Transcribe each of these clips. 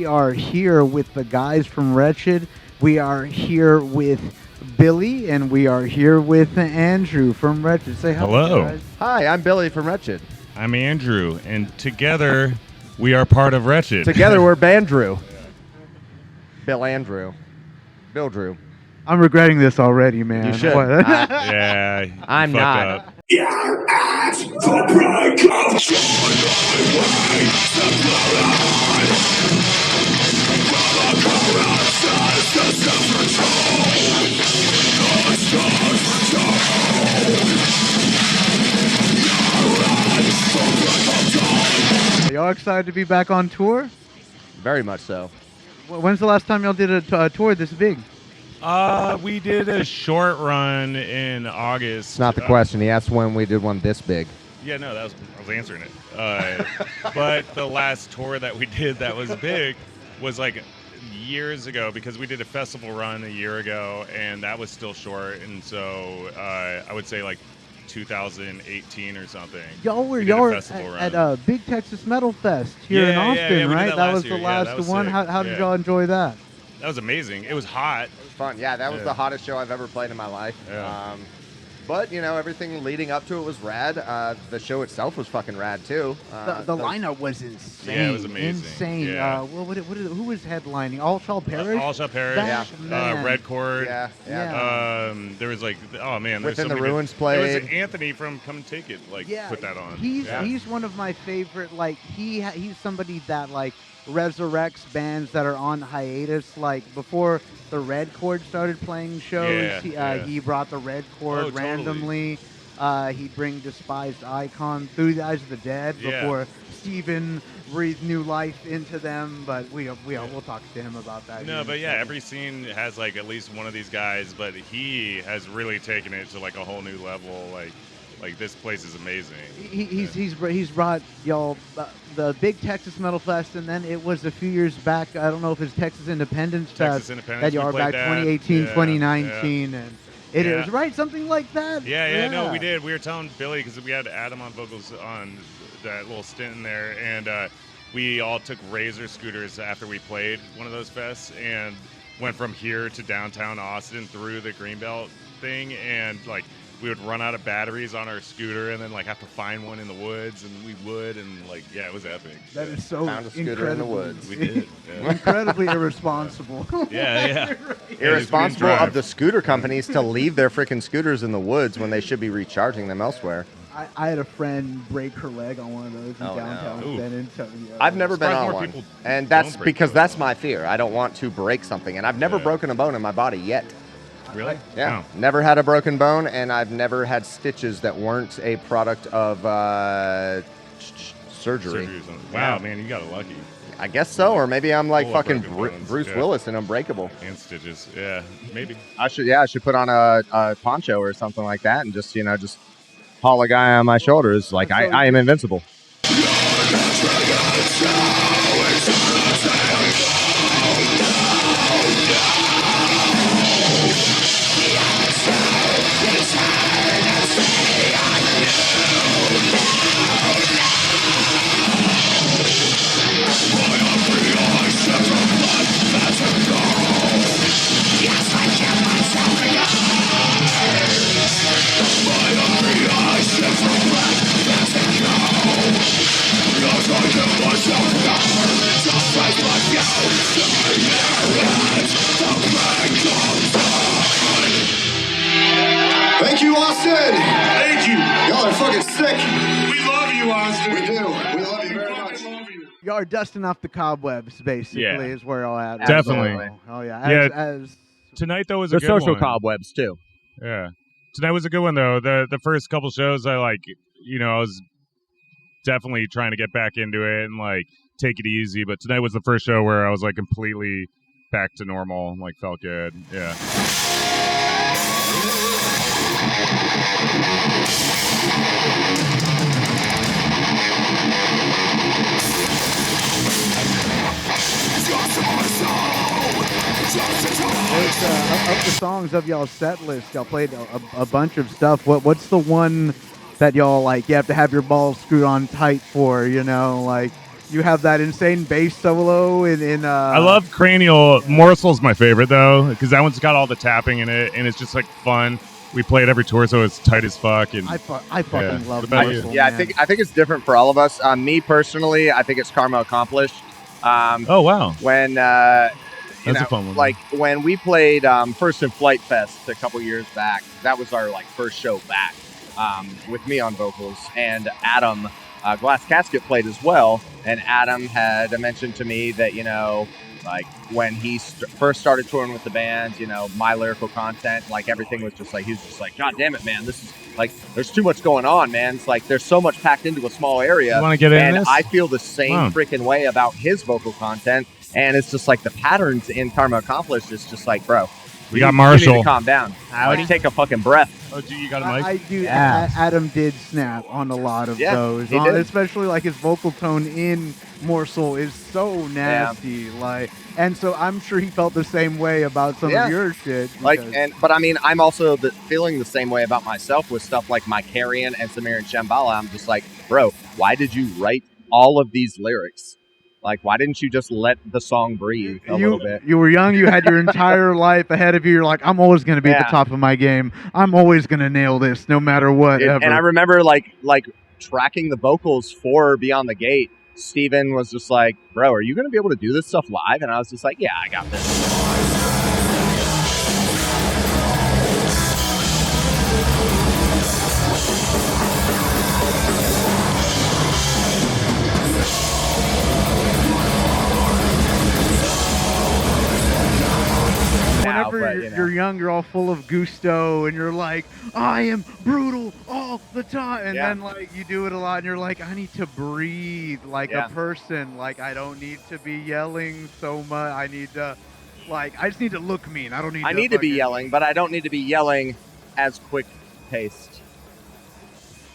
we are here with the guys from Wretched. We are here with Billy, and we are here with Andrew from Wretched. Say hello. Guys. Hi, I'm Billy from Wretched. I'm Andrew, and together we are part of Wretched. Together we're Bandrew. Bill Andrew. Bill Drew. I'm regretting this already, man. You should. Yeah, I'm not. up. You're at the break of dawn. Are y'all excited to be back on tour? Very much so. When's the last time y'all did a tour this big? We did a short run in August. It's not the question. He asked when we did one this big. Yeah, no, I was answering it. But the last tour that we did that was big was like years ago, because we did a festival run a year ago, and that was still short. And so I would say like 2018 or something. Y'all were at Big Texas Metal Fest here in Austin, right? That was the last one. How did y'all enjoy that? That was amazing. It was hot. It was fun. Yeah, that was the hottest show I've ever played in my life. Yeah. But, you know, everything leading up to it was rad. The show itself was fucking rad, too. The lineup was insane. Yeah, it was amazing. Insane. Yeah. Who was headlining? All Shall Perish? All Shall Perish. Red Chord. Yeah. There was like, oh man. Within so the many Ruins good, played. There was Anthony from Come and Take It, put that on. He's one of my favorite, he's somebody that, resurrects bands that are on hiatus. Before the Red Chord started playing shows, he brought the Red Chord randomly. He'd bring Despised Icon, Through the Eyes of the Dead, before Steven breathed new life into them. But we'll talk to him about that. No, but every scene has at least one of these guys, but he has really taken it to a whole new level. Like this place is amazing. He's brought y'all the Big Texas Metal Fest, and then it was a few years back. I don't know if it's Texas Independence Fest that y'all are back 2018, 2019, and it is right, something like that. No, we did. We were telling Billy, because we had Adam on vocals on that little stint in there, and we all took Razor scooters after we played one of those fests, and went from here to downtown Austin through the Greenbelt thing, and we would run out of batteries on our scooter, and then have to find one in the woods, and we would, and it was epic. That is so found a scooter in the woods. We did. Yeah. Incredibly irresponsible. Yeah. Right. Irresponsible of the scooter companies to leave their freaking scooters in the woods when they should be recharging them elsewhere. I had a friend break her leg on one of those in downtown San Antonio. I've never been on one, and that's because that's my fear. I don't want to break something, and I've never broken a bone in my body yet. Really? Yeah. Never had a broken bone, and I've never had stitches that weren't a product of surgery. Wow, man, you got lucky. I guess so, or maybe I'm like Full of fucking broken bones, Bruce Willis and Unbreakable. And stitches, maybe. I should put on a poncho or something like that, and just haul a guy on my shoulders like I am invincible. Thank you, Austin. Thank you. Y'all are fucking sick. We love you, Austin. We do. We love you very much. Y'all are dusting off the cobwebs, basically, is where y'all at. Definitely. Oh, yeah. Tonight, though, was a The good social one. cobwebs, too. Yeah. Tonight was a good one, though. The first couple shows, I was definitely trying to get back into it and, take it easy. But tonight was the first show where I was, completely back to normal. Felt good. Yeah. Of the songs of y'all's set list, y'all played a bunch of stuff. What's the one that y'all you have to have your balls screwed on tight for? You have that insane bass solo in I love Cranial. Morsel's my favorite though, because that one's got all the tapping in it, and it's just like fun. We play it every tour, so it's tight as fuck. And I fucking love What about Morsel, Yeah, man. I think it's different for all of us. Me personally, I think it's Karma Accomplished. oh wow, When you That's a know, fun one. like when we played First in Flight Fest a couple years back, that was our like first show back with me on vocals, and Adam Glass Casket played as well. And Adam had mentioned to me that like when he first started touring with the band, my lyrical content, like everything was just like, he was just like, God damn it, man, this is like, there's too much going on, man. It's like there's so much packed into a small area. You want to get in And this? I feel the same freaking way about his vocal content. And it's just like the patterns in Karma Accomplished is just like, bro, We got you need Marshall. to calm down. Like, take a fucking breath. Oh, gee, you got a mic? I do. Yeah. Adam did snap on a lot of those, he did. especially like his vocal tone in Morsel is so nasty. Like, and so I'm sure he felt the same way about some of your shit. Like, because- but I mean, I'm also feeling the same way about myself with stuff like My Carrion and Samir and Shambhala. I'm just like, bro, why did you write all of these lyrics? Like, why didn't you just let the song breathe a little bit? You were young. You had your entire life ahead of you. You're like, I'm always going to be at the top of my game. I'm always going to nail this, no matter what. And I remember like tracking the vocals for Beyond the Gate. Steven was just like, bro, are you going to be able to do this stuff live? And I was just like, yeah, I got this. Whenever you're young, you're all full of gusto, and you're like, I am brutal all the time. And then, like, you do it a lot, and you're like, I need to breathe like a person. Like, I don't need to be yelling so much. I need to, like, I just need to look mean. I don't need I to need to be yelling, but I don't need to be yelling as quick paced.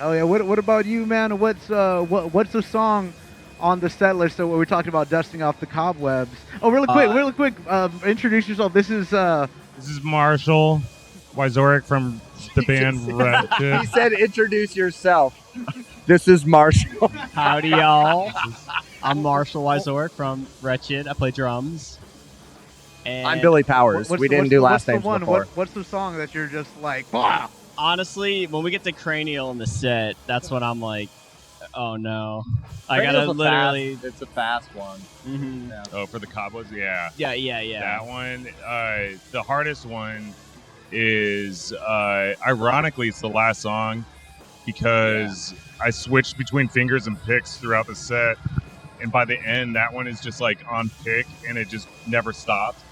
Oh, yeah. What about you, man? What's the song on the set list where we talked about dusting off the cobwebs? Oh, really quick, introduce yourself. This is Marshall Wyzorek from the band Wretched. He said, introduce yourself. This is Marshall. Howdy, y'all. I'm Marshall Wyzorek from Wretched. I play drums. And I'm Billy Powers. We didn't do last names before. What's the song that you're just like, bah! Honestly, when we get to Cranial in the set, that's when I'm like, oh no. I Cranial's gotta literally... It's a fast one. Mm-hmm. Yeah. Oh, for the cobwebs? Yeah. Yeah. That one, the hardest one is, ironically, it's the last song because I switched between fingers and picks throughout the set. And by the end, that one is just like on pick and it just never stopped.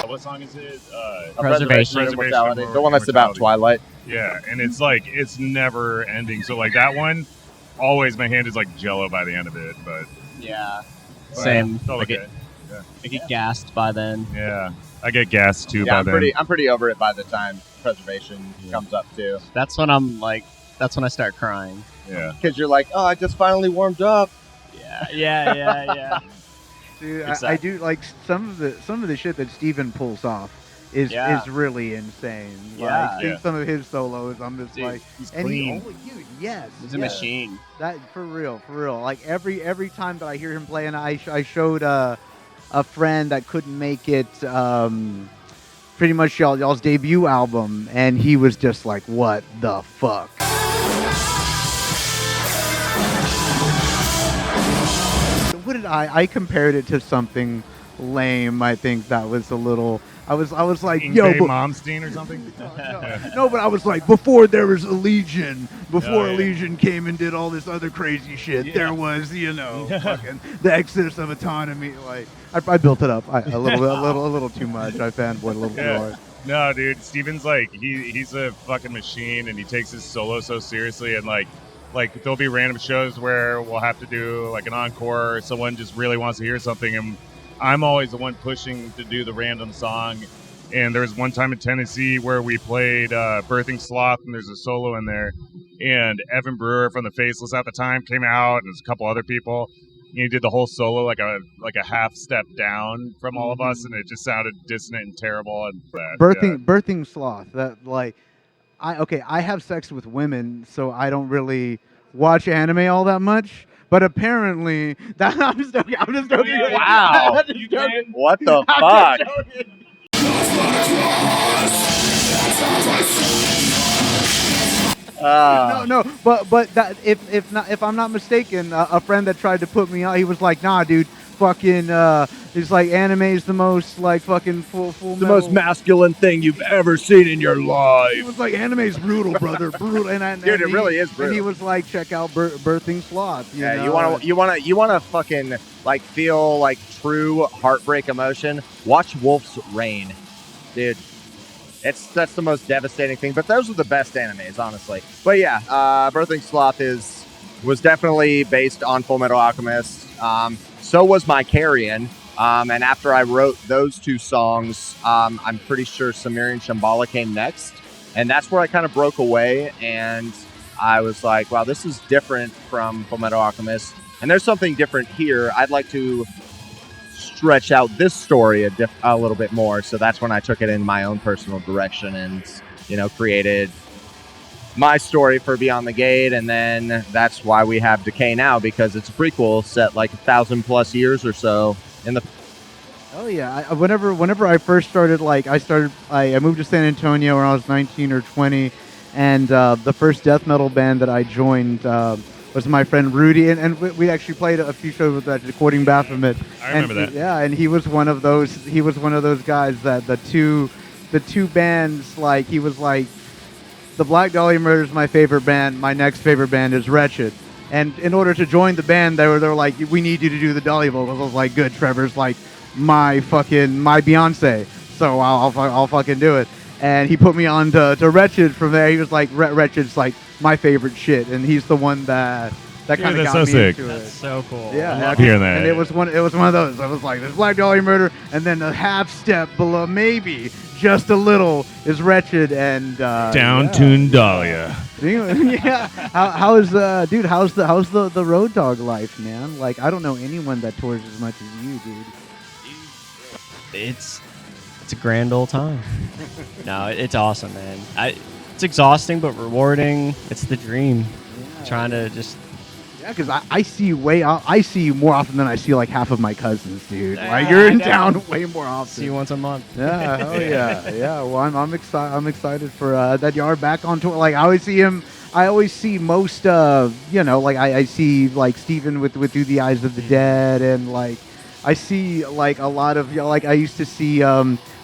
What song is it? Preservation. Immortality. The one that's about Twilight. Yeah, and it's like, it's never ending. So like that one, always my hand is like jello by the end of it. But yeah. But Same. it's all okay. I get gassed by then. Yeah. I get gassed too by I'm then. pretty over it by the time Preservation comes up too. That's when I'm like, that's when I start crying. Yeah. Because you're like, oh, I just finally warmed up. Yeah. Dude, Exactly. I do like some of the shit that Steven pulls off is really insane. Yeah. Like some of his solos, I'm just Dude, like, he's and clean. dude, yes, He's a yes. machine. That for real. Like every time that I hear him play, and I showed a friend that couldn't make it, pretty much y'all's debut album, and he was just like, what the fuck. What did I compared it to something lame. I think that was a little. I was like, yo, but, Momstein or something. no, but I was like, before there was a Legion, before yeah. Legion came and did all this other crazy shit, there was, fucking the Exodus of Autonomy. Like, I built it up a little too much. I fanboyed a little too hard. No, dude, Steven's like he's a fucking machine, and he takes his solo so seriously, and like there'll be random shows where we'll have to do like an encore, or someone just really wants to hear something, and I'm always the one pushing to do the random song, And there was one time in Tennessee where we played Birthing Sloth, and there's a solo in there. And Evan Brewer from the Faceless at the time came out, and there's a couple other people. And he did the whole solo like a half step down from all of us, and it just sounded dissonant and terrible. And Birthing Sloth. That like, I have sex with women, so I don't really watch anime all that much. But apparently, that I'm just joking. I'm just joking. Wow. I'm just joking. What the I'm fuck? just joking. No, but that if I'm not mistaken, a friend that tried to put me on, he was like, nah, dude, fucking, it's like anime is the most like fucking full The most masculine thing you've ever seen in your life. He was like, anime's brutal, brother, brutal. Dude, it really is brutal. And he was like, check out Birthing Sloth. You know? you wanna fucking like feel like true heartbreak emotion. Watch Wolf's Rain, dude. That's the most devastating thing. But those are the best animes, honestly. But yeah, Birthing Sloth was definitely based on Full Metal Alchemist. So was My Carrion. And after I wrote those two songs, I'm pretty sure Samiri and Shambhala came next. And that's where I kind of broke away. And I was like, wow, this is different from Full Metal Alchemist. And there's something different here. I'd like to stretch out this story a little bit more. So that's when I took it in my own personal direction and, created my story for Beyond the Gate. And then that's why we have Decay now, because it's a prequel set like 1,000+ years or so in the... Oh yeah, whenever I first started, I moved to San Antonio when I was 19 or 20, and the first death metal band that I joined was my friend Rudy, and we actually played a few shows with that, recording Baphomet. I remember that. Yeah, and he was one of those guys that the two bands, like, he was like, the Black Dahlia Murder is my favorite band. My next favorite band is Wretched. And in order to join the band, they were like, we need you to do the Dahlia vocals. I was like, good, Trevor's like my Beyonce, so I'll fucking do it. And he put me on to Wretched. From there, he was like, Wretched's like my favorite shit, and he's the one that kind of got so me sick. into it. That's so cool. Yeah, I love hearing that. And it was one of those. I was like, there's Black Dahlia Murder, and then a half step below, maybe just a little, is Wretched, and down-tuned Dahlia. Yeah. How's the Road Dog life, man? Like, I don't know anyone that tours as much as you, dude. It's a grand old time. No, it's awesome, man. It's exhausting but rewarding. It's the dream. Yeah. Trying to just... Yeah, because I see you more often than I see like half of my cousins, dude. Yeah, like, you're in I know. town way more often. See you once a month. Yeah, oh yeah. Well, I'm excited. I'm excited for that you are back on tour. Like, I always see most like I see like Steven with Do the Eyes of the Dead, and like I see like a lot of like I used to see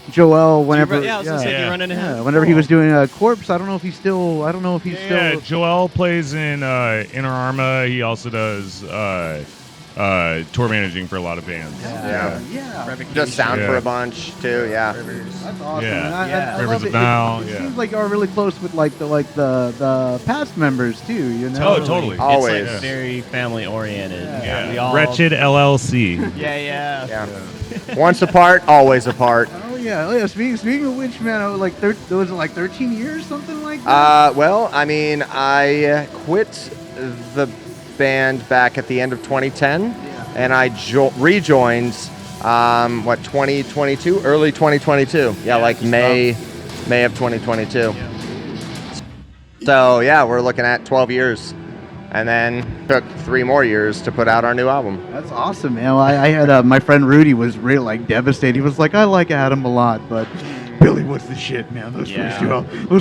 Joel whenever I was gonna say, do you run into him? whenever he was doing a Corpse. I don't know if he's still Yeah, Joel plays in Inner Arma. He also does tour managing for a lot of bands. Yeah. Just sound for a bunch too. Yeah. That's awesome. Yeah. And I Rivers love of it. Now, It yeah. seems like you're really close with the past members too. You know. Oh, totally. Always. It's like very family oriented. Yeah. We all... Wretched LLC. Yeah. Once apart, always apart. Oh yeah. Speaking of which, man, was it like 13 years, something like that? Well, I mean, I quit the band back at the end of 2010, and I rejoined, 2022, early 2022. Yeah, like May of 2022. Yeah. So yeah, we're looking at 12 years, and then took 3 more years to put out our new album. That's awesome, man. Well, I had my friend Rudy was really like devastated. He was like, I like Adam a lot, but Billy was the shit, man. Those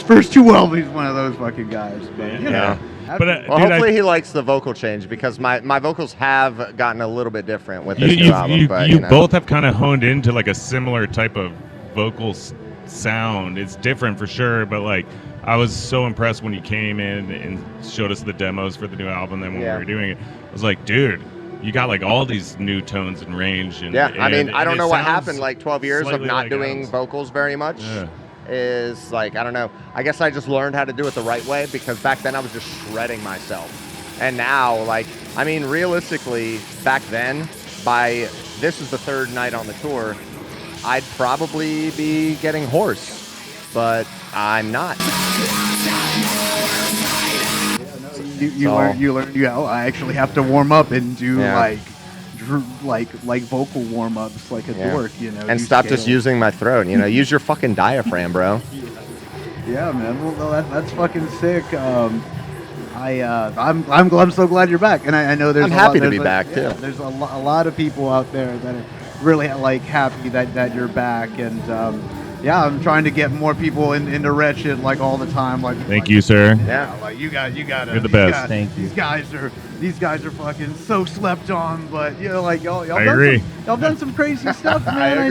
first two albums, he's one of those fucking guys. But, you know. But Well, dude, hopefully he likes the vocal change, because my vocals have gotten a little bit different with this new album. But you both have kind of honed into like a similar type of vocal sound. It's different for sure, but like I was so impressed when you came in and showed us the demos for the new album. Then when we were doing it, I was like, dude, you got like all these new tones and range. And, I mean, I don't know what sounds happened. Like 12 years of slightly not like doing Adam's. vocals very much. Yeah. Is like, I don't know, I guess I just learned how to do it the right way, because back then I was just shredding myself. And now, like, I mean, realistically, back then, this is the 3rd night on the tour, I'd probably be getting hoarse, but I'm not. You learn I actually have to warm up and do like vocal warm ups like a dork, you know. And stop just using my throat, you know. Use your fucking diaphragm, bro. Yeah, man. Well, that's fucking sick. I'm so glad you're back, and I know there's. I'm happy to be back too. There's a lot of people out there that are really like happy that you're back, and yeah, I'm trying to get more people into Wretched like all the time. Like, thank you, sir. Yeah, like you got. You're the best. Thank you. These guys are fucking so slept on, but you know, like y'all I agree. Y'all done some crazy stuff, man. I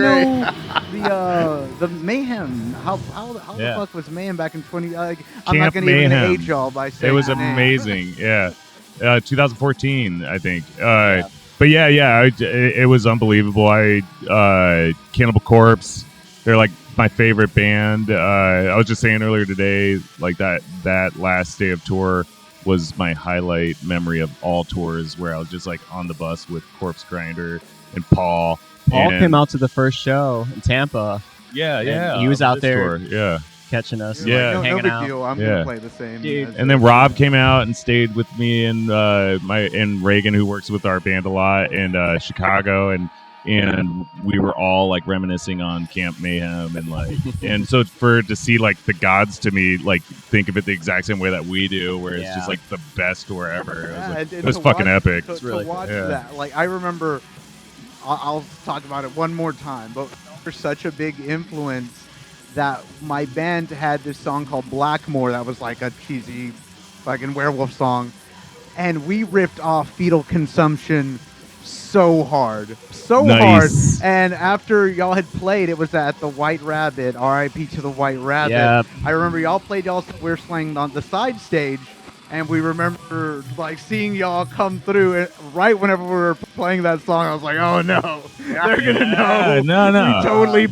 know the Mayhem. How the fuck was Mayhem back in 20? I'm not gonna even age y'all by saying it was that name. amazing. Yeah, 2014, I think. But yeah, it was unbelievable. Cannibal Corpse, they're like my favorite band. I was just saying earlier today, like that last day of tour was my highlight memory of all tours, where I was just like on the bus with Corpse Grinder and Paul. Paul came out to the first show in Tampa. Yeah. He was out there tour. catching us. Yeah. No hanging big out. deal. I'm gonna play the same. Dude. And then Rob came out and stayed with me and and Reagan, who works with our band a lot, in Chicago, and we were all like reminiscing on Camp Mayhem, and like and so to see like the gods to me like think of it the exact same way that we do, where it's just like the best tour ever. It was fucking epic. To watch that, like I remember, I'll talk about it one more time, but for such a big influence that my band had this song called Blackmore that was like a cheesy fucking werewolf song, and we ripped off Fetal Consumption so hard. And after y'all had played, it was at the White Rabbit, R.I.P. to the White Rabbit. Yep. I remember y'all played y'all's We're Slaying on the side stage, and we remember like seeing y'all come through, and right whenever we were playing that song, I was like, oh no, they're gonna know. No. We totally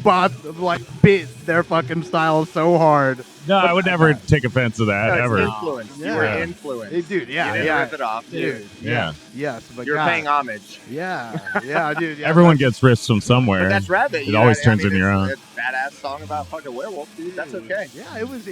bit their fucking style so hard. No, I would never take offense to that, No, ever. Influence. You were influenced. Dude, You didn't rip it off, dude. Yeah. Yes, but You're paying homage. Yeah, dude. Yeah, Everyone gets riffs from somewhere. But that's Rabbit. It always turns into your own. It's a badass song about fucking werewolf, dude. That's okay. Yeah, it was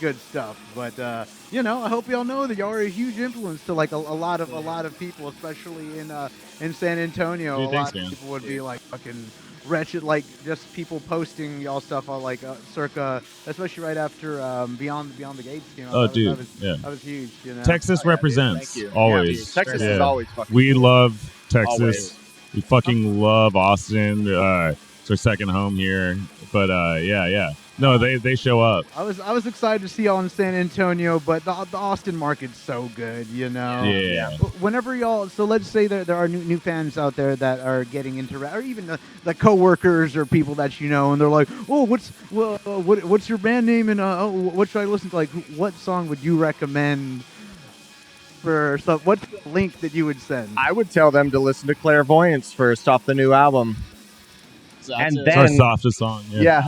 good stuff. But you know, I hope y'all know that y'all are a huge influence to like a lot of people, especially in San Antonio. Dude, a lot of people would be like fucking Wretched, like just people posting y'all stuff on like circa, especially right after Beyond the Gates came out. Oh, That was huge. You know, Texas represents always. Texas is always fucking. We cool. love Texas. Always. We fucking love Austin. It's our second home here. But yeah. No, they show up. I was excited to see y'all in San Antonio, but the Austin market's so good, you know. Yeah. Whenever y'all, so let's say there are new fans out there that are getting into rap, or even the coworkers or people that you know, and they're like, oh, what's your band name, and what should I listen to? Like, what song would you recommend? So what's the link that you would send? I would tell them to listen to Clairvoyance first off the new album. And It's our then softest song. yeah.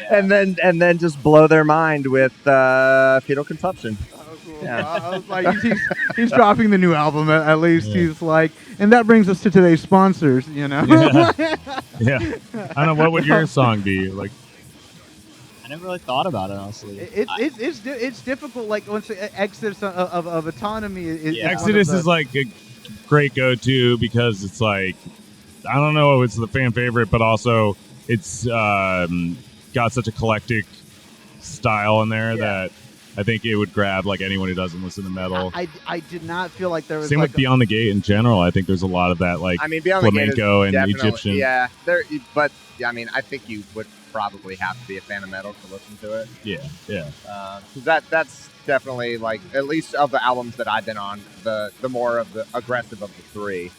and then just blow their mind with Fetal Consumption. Yeah. I was like, he's dropping the new album at least. Yeah. He's like, and that brings us to today's sponsors, you know. Yeah. I don't know, what would your song be like? I never really thought about it, honestly. It's difficult. Like once Exodus of Autonomy is Exodus is like a great go-to because it's like, I don't know if it's the fan favorite, but also it's got such a eclectic style in there that I think it would grab like anyone who doesn't listen to metal. I did not feel like there was same with Beyond the Gate in general. I think there's a lot of that, like flamenco and Egyptian. Yeah, I mean, I think you would probably have to be a fan of metal to listen to it. Yeah. That's definitely like, at least of the albums that I've been on, the more of the aggressive of the three.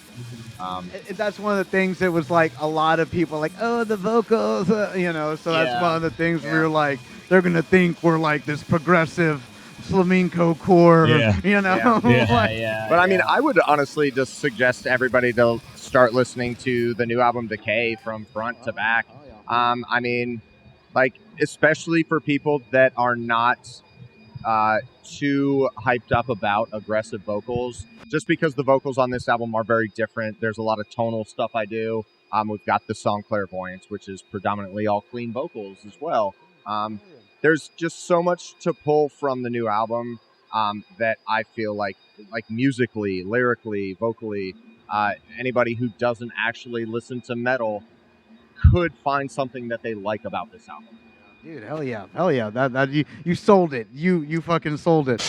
That's one of the things that was like a lot of people like, oh, the vocals, you know. So that's one of the things where you're like, they're gonna think we're like this progressive flamenco core, you know. But I mean, I would honestly just suggest everybody to start listening to the new album Decay from front to back. I mean, like, especially for people that are not too hyped up about aggressive vocals, just because the vocals on this album are very different. There's a lot of tonal stuff I do. We've got the song Clairvoyance, which is predominantly all clean vocals as well. There's just so much to pull from the new album that I feel like musically, lyrically, vocally, anybody who doesn't actually listen to metal could find something that they like about this album. Dude, hell yeah. That you sold it. You fucking sold it.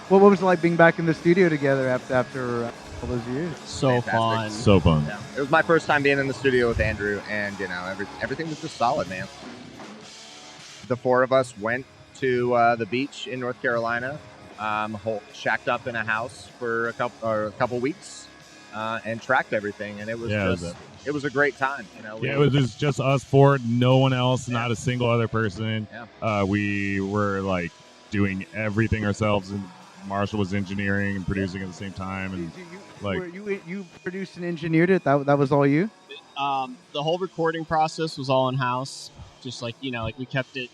What was it like being back in the studio together after all those years? So Fantastic. fun. So fun. Yeah. It was my first time being in the studio with Andrew, and everything was just solid, man. The four of us went to the beach in North Carolina, shacked up in a house for a couple weeks, and tracked everything, and it was it was a great time. It was just us four, no one else, not a single other person. Yeah. We were like doing everything ourselves, and Marshall was engineering and producing at the same time, and you produced and engineered it. That was all you. The whole recording process was all in house. Just we kept it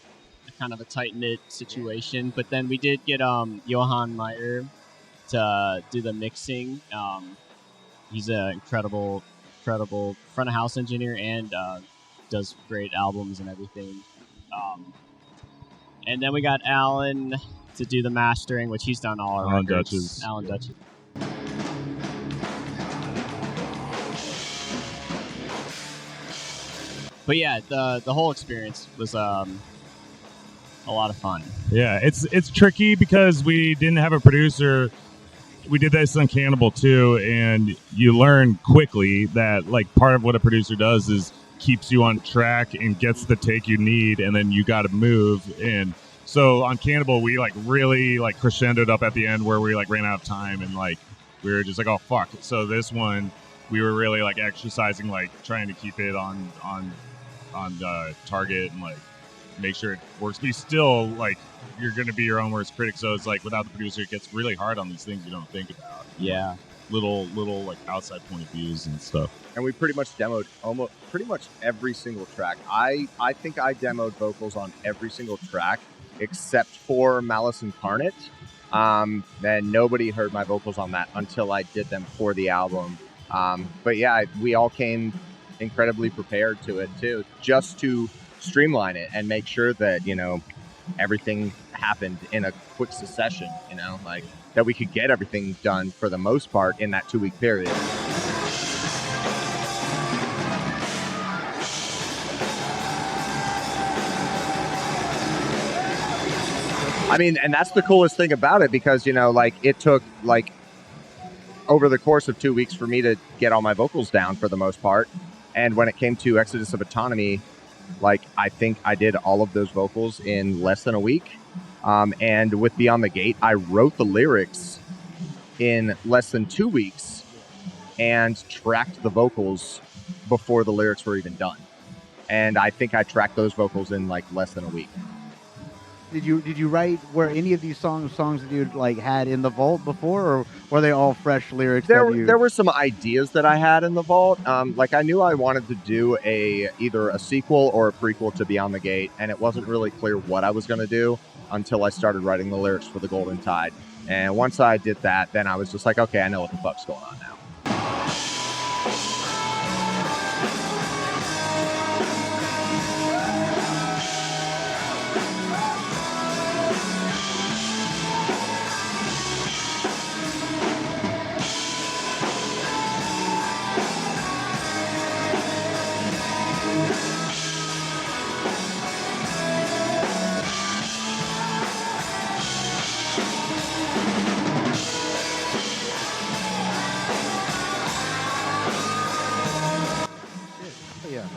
kind of a tight knit situation. But then we did get Johan Meyer to do the mixing. He's an incredible front of house engineer and does great albums and everything. And then we got Alan to do the mastering, which he's done all our records. Alan Dutchess. But yeah, the whole experience was a lot of fun. Yeah, it's tricky because we didn't have a producer. We did this on Cannibal too, and you learn quickly that part of what a producer does is keeps you on track and gets the take you need, and then you got to move. And so on Cannibal, we really crescendoed up at the end where we ran out of time, and we were just oh fuck. So this one, we were really exercising, trying to keep it on target and make sure it works. But you still you're going to be your own worst critic. So it's without the producer, it gets really hard on these things you don't think about. Yeah. Little outside point of views and stuff. And we pretty much demoed pretty much every single track. I think I demoed vocals on every single track except for Malice Incarnate. Then nobody heard my vocals on that until I did them for the album. But yeah, we all came incredibly prepared to it too, just to streamline it and make sure that everything happened in a quick succession, that we could get everything done for the most part in that 2-week period. I mean, and that's the coolest thing about it, because it took over the course of 2 weeks for me to get all my vocals down for the most part. And when it came to Exodus of Autonomy, I think I did all of those vocals in less than a week. And with Beyond the Gate, I wrote the lyrics in less than 2 weeks and tracked the vocals before the lyrics were even done. And I think I tracked those vocals in less than a week. Did you write, were any of these songs that you had in the vault before, or were they all fresh lyrics? There were some ideas that I had in the vault. I knew I wanted to do either a sequel or a prequel to Beyond the Gate, and it wasn't really clear what I was going to do until I started writing the lyrics for the Golden Tide. And once I did that, then I was just okay, I know what the fuck's going on now.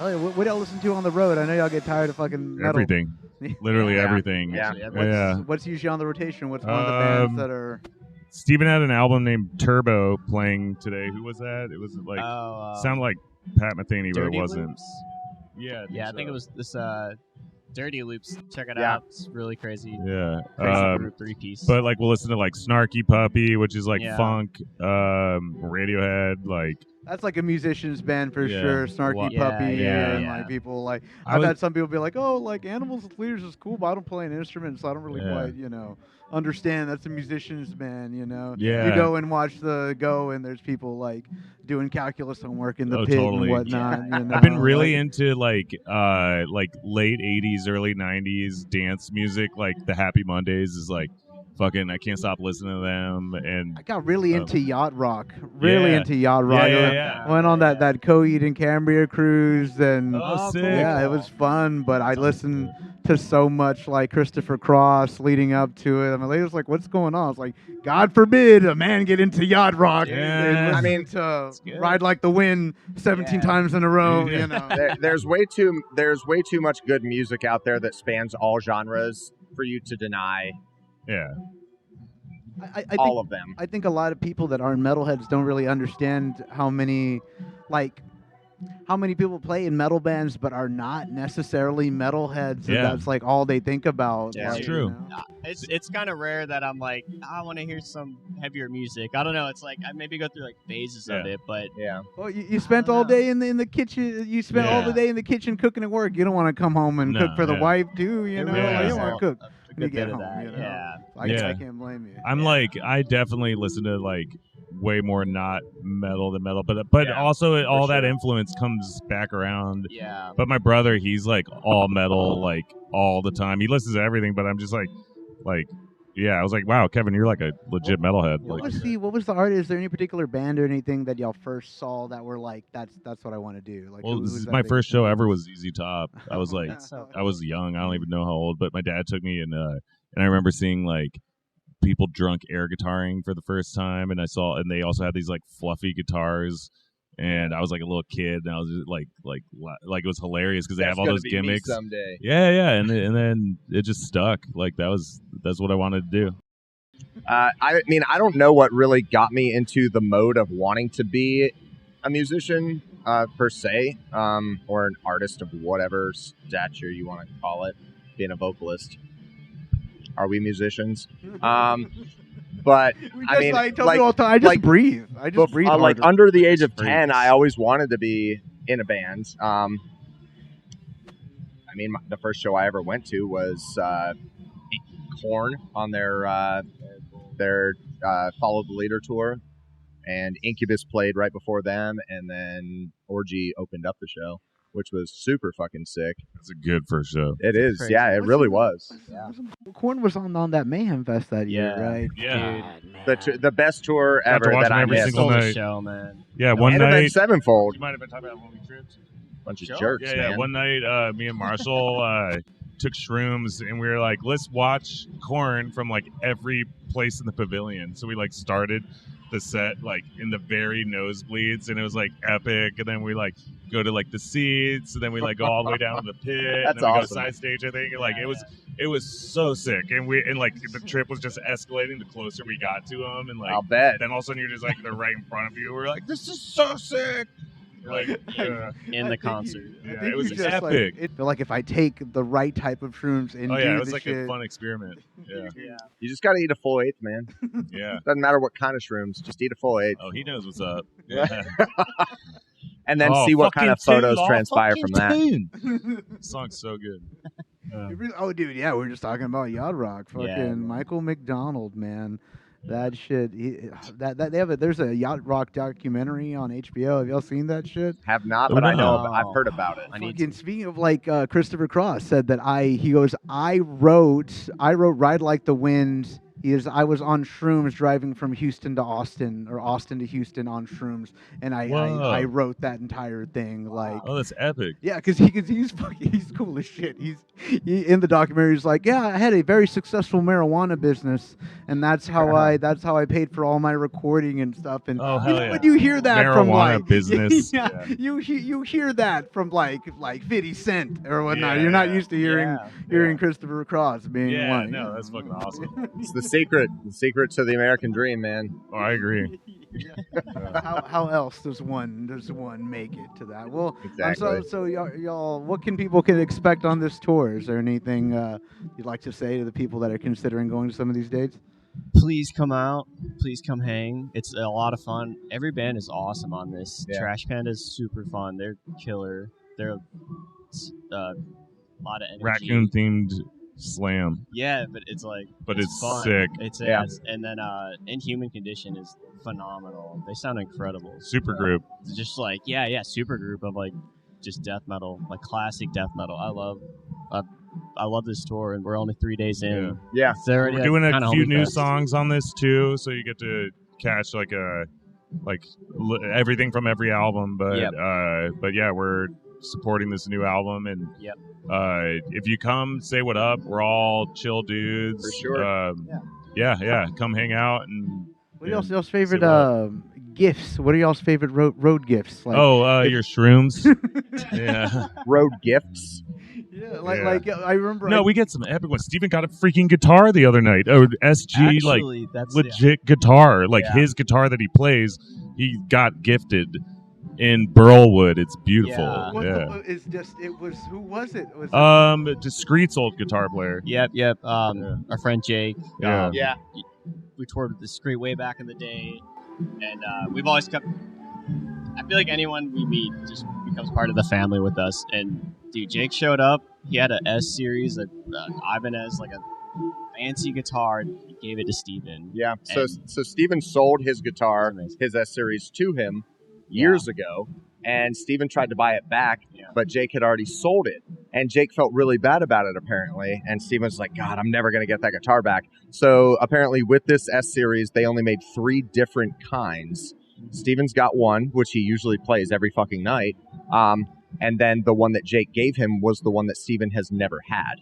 Oh, yeah, what y'all listen to on the road? I know y'all get tired of fucking metal. Everything. Literally everything. Yeah. What's usually on the rotation? What's one of the bands that are? Steven had an album named Turbo playing today. Who was that? It was like sounded like Pat Metheny, but it wasn't. Loops? Yeah, I think it was this Dirty Loops. Check it Yeah. out. It's really crazy. Yeah. Crazy group, 3-piece. But like we'll listen to like Snarky Puppy, which is like Yeah. funk, Radiohead, like That's like a musician's band for sure. Snarky Yeah, Puppy yeah, and yeah. like people like I've had some people be like, oh, like Animals with Leaders is cool, but I don't play an instrument, so I don't really quite, understand that's a musician's band, Yeah. You go and watch the Go and there's people like doing calculus homework in the pit totally. and whatnot. I've been really into like late 80s, early 90s dance music. Like the Happy Mondays is like fucking, I can't stop listening to them. And I got really into yacht rock. Really into yacht rock. Yeah. Went on that Coed and Cambria cruise and sick. yeah, it was fun. But I listened to so much like Christopher Cross leading up to it. And my lady was like, "What's going on?" I was like, "God forbid a man get into yacht rock." Yeah. I mean, to Ride Like the Wind 17 times in a row. There's way too much good music out there that spans all genres for you to deny. Yeah. I all think, of them. I think a lot of people that aren't metalheads don't really understand how many people play in metal bands but are not necessarily metalheads, and that's like all they think about. Yeah, like, it's true. It's kind of rare that I'm like, I want to hear some heavier music. I don't know. It's like I maybe go through like phases of it, but Well, you spent all day in the kitchen. You spent all the day in the kitchen cooking at work. You don't want to come home and cook for the wife too. You know, really like, you is want to cook when you good get bit of home. that, You know? yeah. I can't blame you. I'm like, I definitely listen to like way more not metal than metal, but also all that influence comes back around. Yeah. But my brother, he's like all metal, like all the time. He listens to everything, but I'm just like, yeah. I was like, wow, Kevin, you're like a legit metalhead. What was the artist? Is there any particular band or anything that y'all first saw that were like, that's what I want to do? Like, well, my first show ever was ZZ Top. I was like, I was young. I don't even know how old, but my dad took me and I remember seeing like people drunk air guitaring for the first time, and they also had these like fluffy guitars, and I was like a little kid, and I was just, like it was hilarious because they have all those gimmicks. Someday. Yeah, and then it just stuck. Like that's what I wanted to do. I mean, I don't know what really got me into the mode of wanting to be a musician per se, or an artist of whatever stature you want to call it, being a vocalist. Are we musicians? But I mean, I tell you all the time, I just breathe. I just breathe. Like under the age of 10, I always wanted to be in a band. I mean, the first show I ever went to was Korn on their Follow the Leader tour, and Incubus played right before them, and then Orgy opened up the show, which was super fucking sick. It's a good first show. It is, yeah, it really was. Yeah. Korn was on that Mayhem Fest that year, right? Yeah. The best tour ever that I missed. Single night. Show, man. Yeah, one night. And Sevenfold. You might have been talking about when we tripped. Bunch of jerks, yeah. man. One night, me and Marshall took shrooms, and we were like, let's watch Korn from like every place in the pavilion. So we like started the set like in the very nosebleeds, and it was like epic. And then we like go to like the seats, and then we like go all the way down to the pit. That's and then we awesome. go side stage, I think. And, like it was so sick, and like the trip was just escalating the closer we got to them, and like I'll bet. then all of a sudden you're just like they're right in front of you. We're like, this is so sick. Like in the concert. Yeah, it was just epic. Like, feel like if I take the right type of shrooms and do it was the like shit, a fun experiment. Yeah. You just got to eat a full eighth, man. Yeah. Doesn't matter what kind of shrooms, just eat a full eighth. Oh, he knows what's up. Yeah. And then see what kind of photos transpire from that. The song's so good. Oh, dude, yeah, we were just talking about yacht rock. Fucking Michael McDonald, man. That shit. There's a yacht rock documentary on HBO. Have y'all seen that shit? Have not, but I know. I've heard about it. Speaking of like Christopher Cross said that I wrote Ride Like the Wind I was on shrooms driving from Houston to Austin or Austin to Houston on shrooms, and I wrote that entire thing. Like, oh, that's epic. Yeah, because he's cool as shit. He in the documentary he's like, yeah, I had a very successful marijuana business, and that's how I paid for all my recording and stuff. And when you hear that marijuana from like business, you hear that from like 50 Cent or whatnot. You're not used to hearing Christopher Cross being like, no, that's fucking awesome. It's the secret to the American dream, man. Oh, I agree. How else does one make it to that? Well, exactly. So y'all, what can people expect on this tour? Is there anything you'd like to say to the people that are considering going to some of these dates? Please come out. Please come hang. It's a lot of fun. Every band is awesome on this. Yeah. Trash Panda is super fun. They're killer. They're a lot of energy. Raccoon themed slam. Yeah, but it's it's fun. sick. And then Inhuman Condition is phenomenal. They sound incredible. Super group. It's just super group of like just death metal, like classic death metal. I love this tour, and we're only 3 days in. Yeah. We're doing a few new songs on this too, so you get to catch everything from every album. But yeah, we're supporting this new album, and if you come, say what up. We're all chill dudes. For sure. Yeah. Come hang out. And what are y'all's favorite gifts? What are y'all's favorite road gifts? Like, your shrooms. Yeah. Road gifts. Yeah, I remember. No, we get some epic ones. Steven got a freaking guitar the other night. Oh, SG, actually, that's legit guitar. His guitar that he plays, he got gifted in Burlwood. It's beautiful. Who was it? Discreet's old guitar player. Yep. Our friend Jake. Yeah. We toured with Discreet way back in the day, and we've always kept. I feel like anyone we meet just becomes part of the family with us. And dude, Jake showed up. He had a S series, Ibanez, like a fancy guitar. He gave it to Steven. Yeah. So Steven sold his guitar, his S series, to him years ago, and Steven tried to buy it back, but Jake had already sold it, and Jake felt really bad about it apparently, and Steven's like, God, I'm never going to get that guitar back. So apparently with this S series, they only made 3 different kinds. Steven's got one, which he usually plays every fucking night, and then the one that Jake gave him was the one that Steven has never had.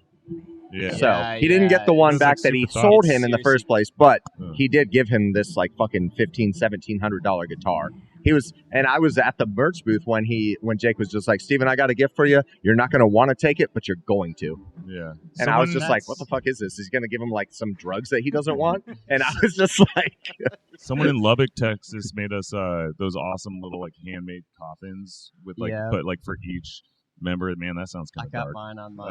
Yeah. So he didn't get the one back that he sold him in the first place, but he did give him this like fucking $1,500-$1,700 guitar. I was at the merch booth when Jake was just like, Steven, I got a gift for you. You're not going to want to take it, but you're going to. Yeah. And I was just like, what the fuck is this? Is he going to give him like some drugs that he doesn't want? And I was just like... Someone in Lubbock, Texas made us those awesome little like handmade coffins with but like for each member. Man, that sounds kind of dark. I got mine on my...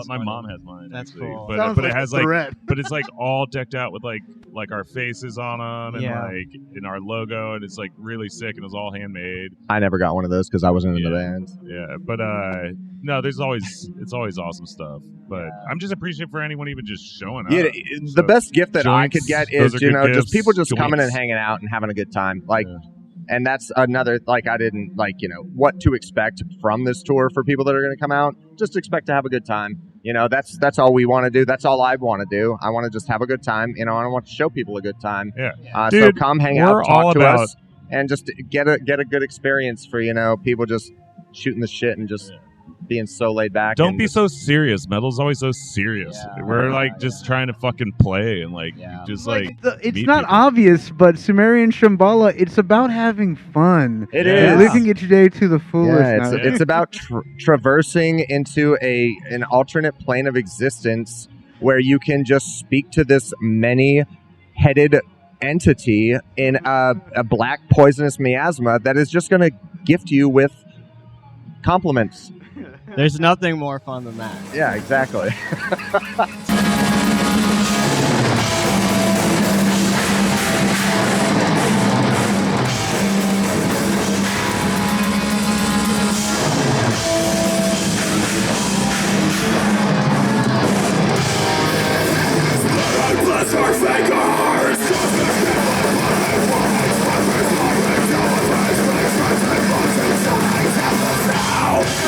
my mom has mine. That's actually. cool. But it has but it's like all decked out with like our faces on them and like in our logo, and it's like really sick, and it was all handmade. I never got one of those because I wasn't in the band. Yeah, but no, it's always awesome stuff. But I'm just appreciative for anyone even just showing up. Yeah, the best gift that I could get is just people just coming and hanging out and having a good time. And that's another, I didn't, what to expect from this tour for people that are going to come out. Just expect to have a good time. That's all we want to do. That's all I want to do. I want to just have a good time. I want to show people a good time. Yeah. Dude, so come hang out, talk to us, and just get a good experience for, people just shooting the shit and just being so laid back. Don't be so serious. Metal's always so serious. We're just trying to fucking play and it's not obvious, but Sumerian Shambhala, it's about having fun. It is living each day to the fullest. It's about traversing into an alternate plane of existence where you can just speak to this many-headed entity in a black poisonous miasma that is just going to gift you with compliments. There's nothing more fun than that. Yeah, exactly. Bless our fingers! Now!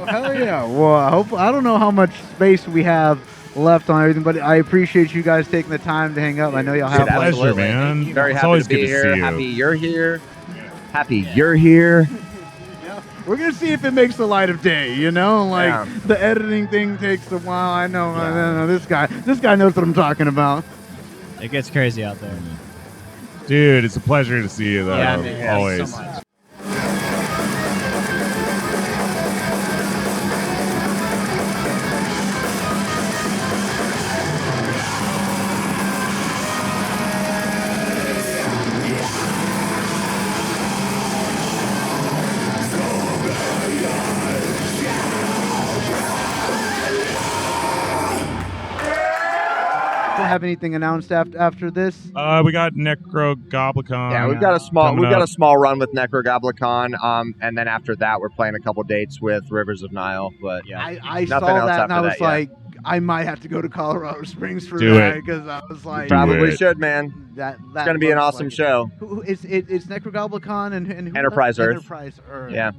Hell yeah. Well, I don't know how much space we have left on everything, but I appreciate you guys taking the time to hang up. I know y'all have pleasure, man. Very It's happy always to be good to here. see you. Happy you're here. Happy you're here. We're gonna see if it makes the light of day. You know, like the editing thing takes a while. I know. This guy knows what I'm talking about. It gets crazy out there. Dude, it's a pleasure to see you, though. Yeah, man. Always. So much. Have anything announced after this? We got Necrogoblicon. Yeah, we've got a small run with Necrogoblicon, and then after that, we're playing a couple dates with Rivers of Nile. But I nothing saw else that and I after was that yet. like, I might have to go to Colorado Springs for Do that it. because I was like, Probably should, man. That It's gonna be an looks awesome like it. show. It's Necrogoblicon and who Enterprise Earth. Enterprise Earth. Yeah.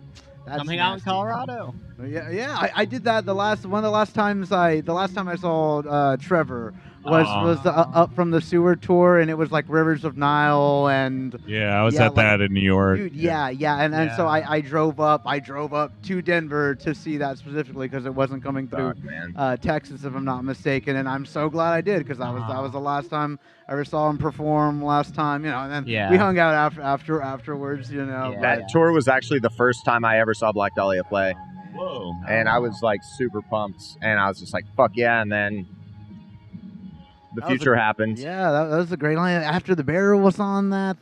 That's Coming out in nasty. Colorado. Yeah. I did that the last time I saw Trevor was up from the sewer tour, and it was like Rivers of Nile and I was at that in New York. Dude, and so I drove up to Denver to see that specifically because it wasn't coming through Texas, if I'm not mistaken, and I'm so glad I did because that was the last time I ever saw him perform. Last time, and then we hung out afterwards, That tour was actually the first time I ever saw Black Dahlia play. Whoa! And I was like super pumped, and I was just like, "Fuck yeah!" And then the future happened. Yeah, that was a great line. After the Barrel was on that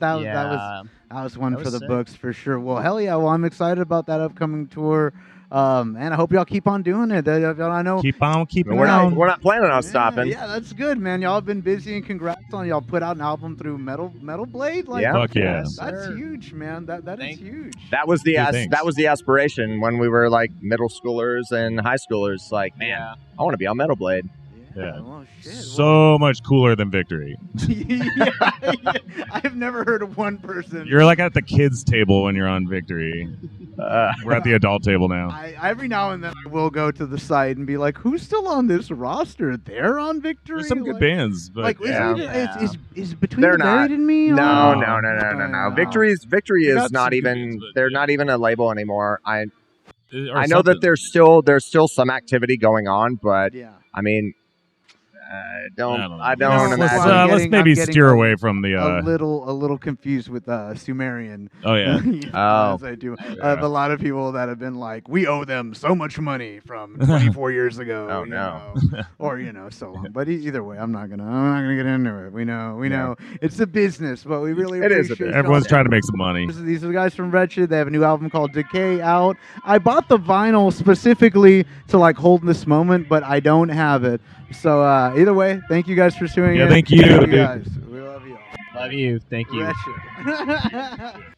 was one for the books for sure. Well, hell yeah! Well, I'm excited about that upcoming tour. And I hope y'all keep on doing it. I know keep on. We're not planning on stopping. Yeah, that's good, man. Y'all have been busy, and congrats on y'all put out an album through Metalblade. Like, Fuck yeah, that's huge, man. That is huge. That was the aspiration when we were like middle schoolers and high schoolers. Like, man, I want to be on Metalblade. Yeah. Well, shit. So much cooler than Victory. I've never heard of one person. You're like at the kids' table when you're on Victory. We're at the adult table now. Every now and then I will go to the site and be like, who's still on this roster? They're on Victory? There's some good bands, but is Between the Buried and Me? No. Victory is not even. They're not even a label anymore. I know that there's still some activity going on, but I mean, I don't imagine. Let's maybe steer away from the a little confused with Sumerian. Oh yeah. As I do. I have a lot of people that have been like, we owe them so much money from 24 years ago. Oh no. Or so long. But either way, I'm not gonna get into it. We know it's a business, but we really appreciate it. Everyone's trying to make some money. These are the guys from Wretched. They have a new album called Decay out. I bought the vinyl specifically to like hold this moment, but I don't have it. So either way, thank you guys for tuning in. Thank you, dude. guys. We love you. Love you. Thank you. Wretched.